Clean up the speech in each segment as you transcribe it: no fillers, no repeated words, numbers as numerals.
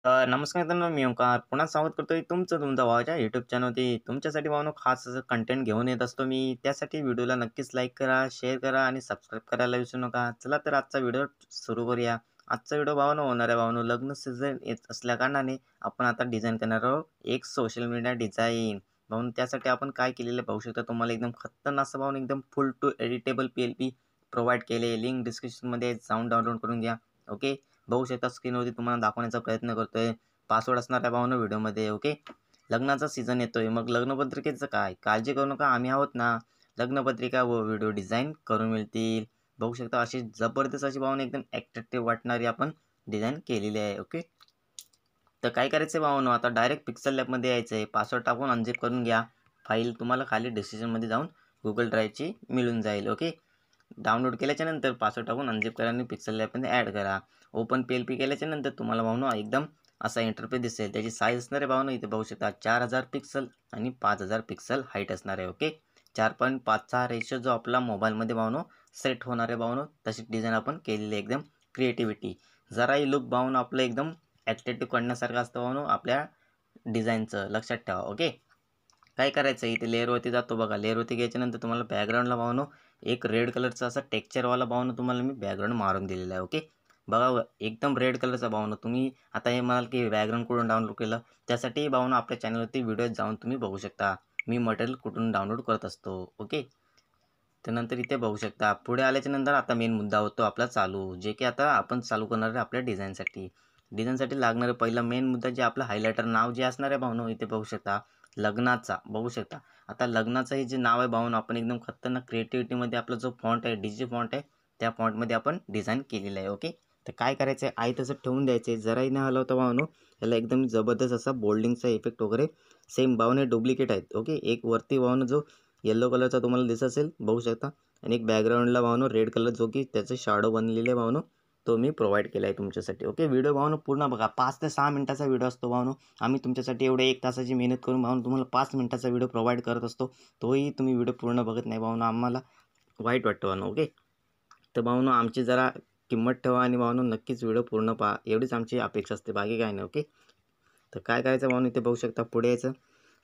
नमस्कार मित्रांनो, मी ओंकार पुन्हा स्वागत करतोय तुमचा भावाच्या यूट्यूब चॅनलवरती. तुमच्यासाठी भावानो खास असं कंटेंट घेऊन येत असतो मी. त्यासाठी व्हिडिओला नक्कीच लाईक करा, शेअर करा आणि सबस्क्राईब करायला विसरू नका. चला तर आजचा व्हिडिओ सुरू करूया. आजचा व्हिडिओ भावानो होणार आहे भावानो, लग्न सीझन येत असल्याकारणाने आपण आता डिझाईन करणार आहोत एक सोशल मीडिया डिझाईन. भावानो त्यासाठी आपण काय केलेलं पाहू शकता. तुम्हाला एकदम खतरनाक असं भावानो एकदम full to editable PLP provide केले. लिंक डिस्क्रिप्शनमध्ये जाऊन डाउनलोड करून घ्या. ओके, बघू शकता स्क्रीनवरती तुम्हाला दाखवण्याचा प्रयत्न करतोय. पासवर्ड असणार आहे भावानो व्हिडिओमध्ये. ओके, लग्नाचा सीझन येतोय, मग लग्नपत्रिकेचं काय, काळजी करू नका, आम्ही आहोत ना. लग्नपत्रिका व व्हिडिओ डिझाईन करून मिळतील. बघू शकता अशी जबरदस्त अशी भावना एकदम ॲट्रॅक्टिव्ह वाटणारी आपण डिझाईन केलेली आहे. ओके, तर काय करायचं आहे भावानो, आता डायरेक्ट पिक्सल लॅबमध्ये यायचं आहे. पासवर्ड टाकून अनझिप करून घ्या. फाईल तुम्हाला खाली डिस्क्रिप्शनमध्ये जाऊन गुगल ड्राईव्हची मिळून जाईल. ओके, डाउनलोड केल्याच्या नंतर पासवर्ड टाकून अनझिप करा आणि पिक्सल लॅबमध्ये ॲड करा. ओपन PLP केल्याच्या नंतर तुम्हाला भावनो एकदम असा इंटरफेस दिसेल. त्याची साईज असणार आहे भावनो, इथे बघू शकता 4000 पिक्सल आणि 5000 पिक्सल हाईट असणार आहे. ओके, 4.5चा रेशो जो आपला मोबाईलमध्ये भावनो सेट होणार आहे भावनो, तशी डिझाईन आपण केलेली आहे. एकदम क्रिएटिव्हिटी, जराही लुक भावनो आपलं एकदम ॲट्रॅक्टिव्ह करण्यासारखं असतं भावनो आपल्या डिझाईनचं, लक्षात ठेवा. ओके, काय करायचं इथे लेअरवरती जातो बघा. लेअरवरती घ्यायच्यानंतर तुम्हाला बॅकग्राऊंडला भावनो एक रेड कलरचा असा टेक्स्चरवाला भावनो तुम्हाला मी बॅकग्राऊंड मारून दिलेला आहे. ओके, बघा एकदम रेड कलरचा भावनो. तुम्ही आता हे म्हणाल की बॅकग्राऊंड कुठून डाउनलोड केलं, त्यासाठी भावनो आपल्या चॅनलवरती व्हिडिओ जाऊन तुम्ही बघू शकता मी मटेरियल कुठून डाउनलोड करत असतो. ओके, त्यानंतर इथे बघू शकता. पुढे आल्याच्या नंतर आता मेन मुद्दा होतो आपला चालू, जे की आता आपण चालू करणार आहे आपल्या डिझाईनसाठी लागणारं पहिला मेन मुद्दा जे आपलं हायलायटर नाव जे असणार आहे भावनो, इथे बघू शकता लग्नाचा. बघू शकता आता लग्नाचं हे जे नाव आहे भावनो, आपण एकदम खतरनाक क्रिएटिव्हिटीमध्ये आपला जो फॉन्ट आहे DG फॉन्ट आहे, त्या फॉन्टमध्ये आपण डिझाईन केलेलं आहे. ओके, तर काय करायचं आहे तसं ठेवून द्यायचं आहे, जराही न हलवता भावनो. याला एकदम जबरदस्त असा बोल्डिंगचा इफेक्ट वगैरे सेम भावनो डुप्लिकेट आहेत. ओके, एक वरती भावनो जो येलो कलरचा तुम्हाला दिसत असेल बघू शकता, आणि एक बॅकग्राऊंडला भावनो रेड कलर जो की त्याचं शॅडो बनलेले भावनो, तो मी प्रोव्हाइड केला आहे तुमच्यासाठी. ओके, व्हिडिओ भावनो पूर्ण बघा. 5 ते 6 मिनिटाचा व्हिडिओ असतो भावनो. आम्ही तुमच्यासाठी एवढे 1 तासाची मेहनत करून भावनो तुम्हाला 5 मिनिटाचा व्हिडिओ प्रोव्हाइड करत असतो. तोही तुम्ही व्हिडिओ पूर्ण बघत नाही भावनो, आम्हाला वाईट वाटतं भावनो. ओके, तर भावनो आमची जरा किंमत ठेवा आणि भावनो नक्कीच व्हिडिओ पूर्ण पहा, एवढीच आमची अपेक्षा असते, बाकी काय नाही. ओके, तर काय करायचं भावनो, इथे बघू शकता पुढे यायचं.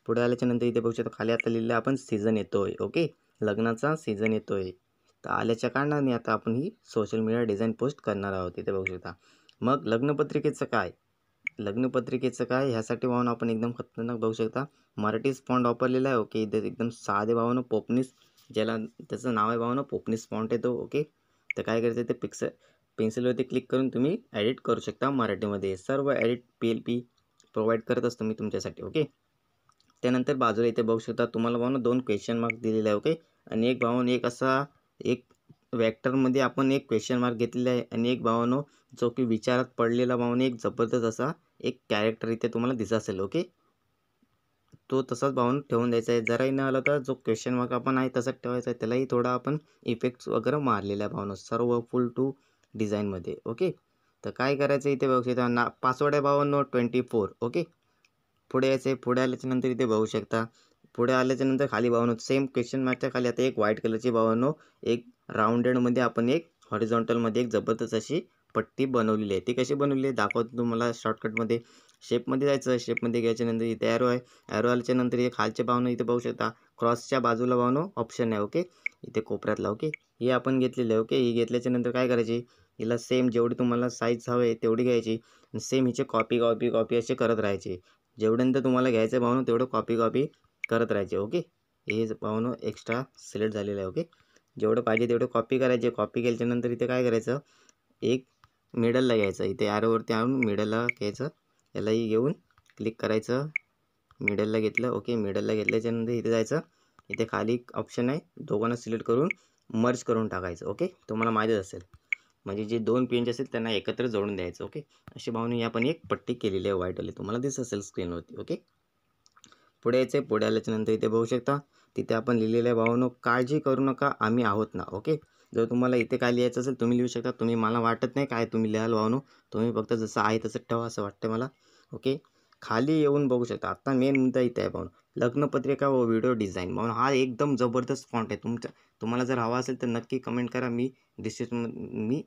पुढे आल्याच्या नंतर इथे बघू शकता खाली आता लिहिलं आपण सीझन येतोय. ओके, लग्नाचा सीझन येतोय. तर आल्याच्या कारणाने आता आपण ही सोशल मीडिया डिझाईन पोस्ट करणार आहोत. इथे बघू शकता. मग लग्नपत्रिकेचं काय, ह्यासाठी भावनो आपण एकदम खतरनाक बघू शकता मराठीच फॉन्ट वापरलेला आहे. ओके, इथे एकदम साधे भावनो पोपनीस, ज्याला त्याचं नाव आहे भावनो पोपनीस फॉन्ट आहे तो. ओके, तर काय करायचं ते पेन्सिलवरती क्लिक करून तुम्ही एडिट करू शकता मराठीमध्ये. सर्व एडिट PLP प्रोव्हाइड करत असतो मी तुमच्यासाठी. ओके, त्यानंतर बाजूला इथे बघू शकता तुम्हाला भावनो 2 क्वेश्चन मार्क दिलेले आहे. ओके, आणि एक भावनो एक असा एक वेक्टरमध्ये आपण एक क्वेश्चन मार्क घेतलेला आहे, आणि एक भावनो जो की विचारात पडलेला भावनो एक जबरदस्त असा एक कॅरेक्टर इथे तुम्हाला दिसत असेल. ओके, तो तसाच भावनो ठेवून द्यायचा आहे. जराही न आला तर जो क्वेश्चन मार्क आपण आहे तसाच ठेवायचा आहे, त्यालाही थोडा आपण इफेक्ट्स वगैरे मारलेला आहे भावनो, सर्व फुल टू डिझाईनमध्ये. ओके, तर काय करायचं इथे बघू शकता पासवर्ड आहे भावनो 24. ओके, पुढे यायचं आहे. पुढे आल्याच्यानंतर इथे बघू शकता, पुढे आल्याच्यानंतर खाली भावनो सेम क्वेश्चन मार्कच्या खाली आता एक व्हाईट कलरची भावनो एक राऊंडेडमध्ये आपण एक हॉरिझॉन्टलमध्ये एक जबरदस्त अशी पट्टी बनवलेली आहे. ती कशी बनवली आहे दाखवतो तुम्हाला शॉर्टकटमध्ये. शेपमध्ये जायचं, शेपमध्ये घ्यायच्यानंतर इथे ॲरो आहे. ॲरो आल्याच्यानंतर हे खालचे भावनो इथे बघू शकता क्रॉसच्या बाजूला भावनो ऑप्शन आहे. ओके, इथे कोपऱ्यातला. ओके, हे आपण घेतलेलं आहे. ओके, ही घेतल्याच्यानंतर काय करायची, हिला सेम जेवढी तुम्हाला साईज हवी आहे तेवढी घ्यायची, आणि सेम हिचे कॉपी असे करत राहायचे. जेवढ्यांदा तुम्हाला घ्यायचं आहे भावनो तेवढं कॉपी करत राहायचे. ओके, हे भावनो एक्स्ट्रा सिलेक्ट झालेलं आहे. ओके, जेवढं पाहिजे तेवढं कॉपी करायचे. कॉपी केल्याच्यानंतर इथे काय करायचं, एक मिडलला घ्यायचं, इथे ॲरोवरती आणून मिडलला घ्यायचं, यालाही घेऊन क्लिक करायचं, मिडलला घेतलं. ओके, मिडलला घेतल्याच्यानंतर इथे जायचं, इथे खाली ऑप्शन आहे, दोघांना सिलेक्ट करून मर्ज करून टाकायचं. ओके, तुम्हाला माहीतच असेल, म्हणजे जे 2 पेज असेल त्यांना एकत्र जोडून द्यायचं. ओके, अशी भावनो आपण एक पट्टी केलेली आहे व्हाईटवाली, तुम्हाला दिसत असेल स्क्रीनवरती. ओके, पुढे यायचं आहे. पुढे आल्याच्यानंतर इथे बघू शकता तिथे आपण लिहिलेलं आहे भावनो काळजी करू नका, आम्ही आहोत ना. ओके, जर तुम्हाला इथे काय लिहायचं असेल तुम्ही लिहू शकता. तुम्ही, मला वाटत नाही काय तुम्ही लिहाल भावनो, तुम्ही फक्त जसं आहे तसं ठेवा असं वाटतं मला. ओके, खाली येऊन बघू शकता आता मेन मुद्दा इथे आहे भावनो लग्नपत्रिका व व्हिडिओ डिझाईन. भावनो हा एकदम जबरदस्त फॉन्ट आहे तुमच्या, तुम्हाला जर हवा असेल तर नक्की कमेंट करा. मी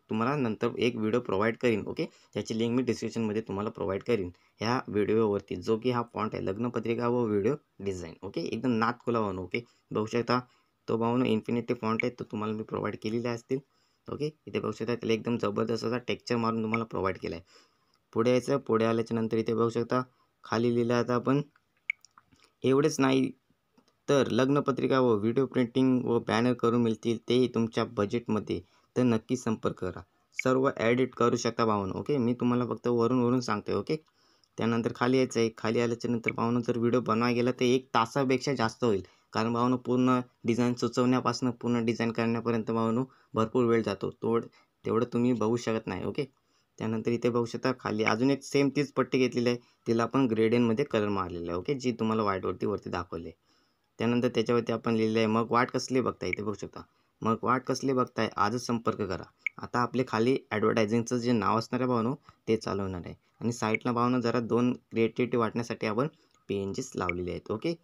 तुम्हाला नंतर एक व्हिडिओ प्रोव्हाइड करीन. ओके, त्याची लिंक मी डिस्क्रिप्शनमध्ये तुम्हाला प्रोव्हाइड करीन ह्या व्हिडिओवरती, जो की हा फॉन्ट आहे लग्नपत्रिका व व्हिडिओ डिझाईन. ओके, एकदम नादखुला बनवू. ओके, बघू शकता तो भाऊनो इन्फिनिटी फॉन्ट आहे, तो तुम्हाला मी प्रोव्हाइड केलेले असतील. ओके, इथे बघू शकता त्याला एकदम जबरदस्त असा टेक्स्चर मारून तुम्हाला प्रोव्हाइड केला आहे. पुढे यायचं, पुढे आल्याच्या नंतर इथे बघू शकता खाली लिहिलं आता आपण एवढेच नाही तर लग्नपत्रिका व व्हिडिओ प्रिंटिंग व बॅनर करून मिळतील तेही तुमच्या बजेटमध्ये, तर नक्की संपर्क करा. सर्व एडिट करू शकता भावांनो. ओके, मी तुम्हाला फक्त वरून सांगतोय. ओके, त्यानंतर खाली यायचं आहे. खाली आल्याच्या नंतर भावांनो जर व्हिडिओ बनवायला गेला तर 1 तासापेक्षा जास्त होईल, कारण भावांनो पूर्ण डिझाईन सुचवण्यापासून पूर्ण डिझाईन करण्यापर्यंत भावांनो भरपूर वेळ जातो. तेवढं तुम्ही बघू शकत नाही. ओके, त्यानंतर इथे बघू शकता खाली अजून एक सेम तीच पट्टी घेतलेली आहे, तिला आपण ग्रेडियंटमध्ये कलर मारलेला आहे. ओके, जी तुम्हाला वरती दाखवली आहे. त्यानंतर त्याच्यावरती आपण लिहिलं आहे मग वाट कसली बघताय, इथे बघू शकता मग वाट कसली बघताय आजच संपर्क करा. आता आपले खाली ॲडव्हर्टायझिंगचं जे नाव असणार आहे भावांनो ते चालू होणार आहे, आणि साईडला भावांनो जरा 2 क्रिएटिव्हिटी वाटण्यासाठी आपण PNGs लावलेले आहेत. ओके,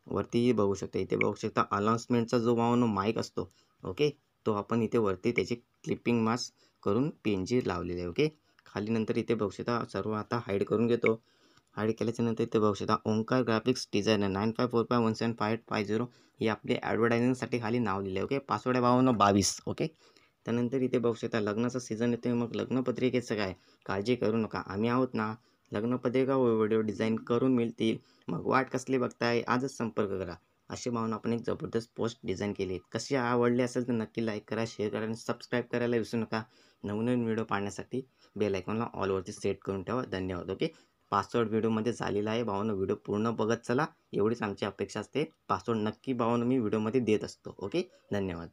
वरती बघू शकता, इथे बघू शकता अनाउन्समेंटचा जो भावांनो माईक असतो. ओके, तो आपण इथे वरती त्याची क्लिपिंग मास्क करून PNG लावलेले आहे. ओके, खाली नंतर इथे बघू शकता सर्व आता हाईड करून घेतो. हाईड केल्याच्या नंतर इथे बघू शकता ओंकार ग्राफिक्स डिझायनर 95451750 ही आपली ॲडव्हर्टायझिंगसाठी खाली नाव लिहिले. ओके, पासवर्ड आहे भावांनो 22. ओके, त्यानंतर इथे बघू शकता लग्नाचा सीझन येतोय, मग लग्नपत्रिकेचं काय काळजी करू नका, आम्ही आहोत ना. लग्नपत्रिका व व्हिडिओ डिझाईन करून मिळतील, मग वाट कसली बघताय आजच संपर्क करा. असे म्हणून आपण एक जबरदस्त पोस्ट डिझाईन केली. कशी आवडली असेल तर नक्की लाईक करा, शेअर करा आणि सबस्क्राईब करायला विसरू नका. नवनवीन व्हिडिओ पाहण्यासाठी बेल आयकॉनला ऑलवरती सेट करून ठेवा. धन्यवाद. ओके, पासवर्ड व्हिडिओमध्ये झालेला आहे भावांनो, व्हिडिओ पूर्ण बघत चला, एवढीच आमची अपेक्षा असते. पासवर्ड नक्की भावांनो मी व्हिडिओमध्ये देत असतो. ओके, धन्यवाद.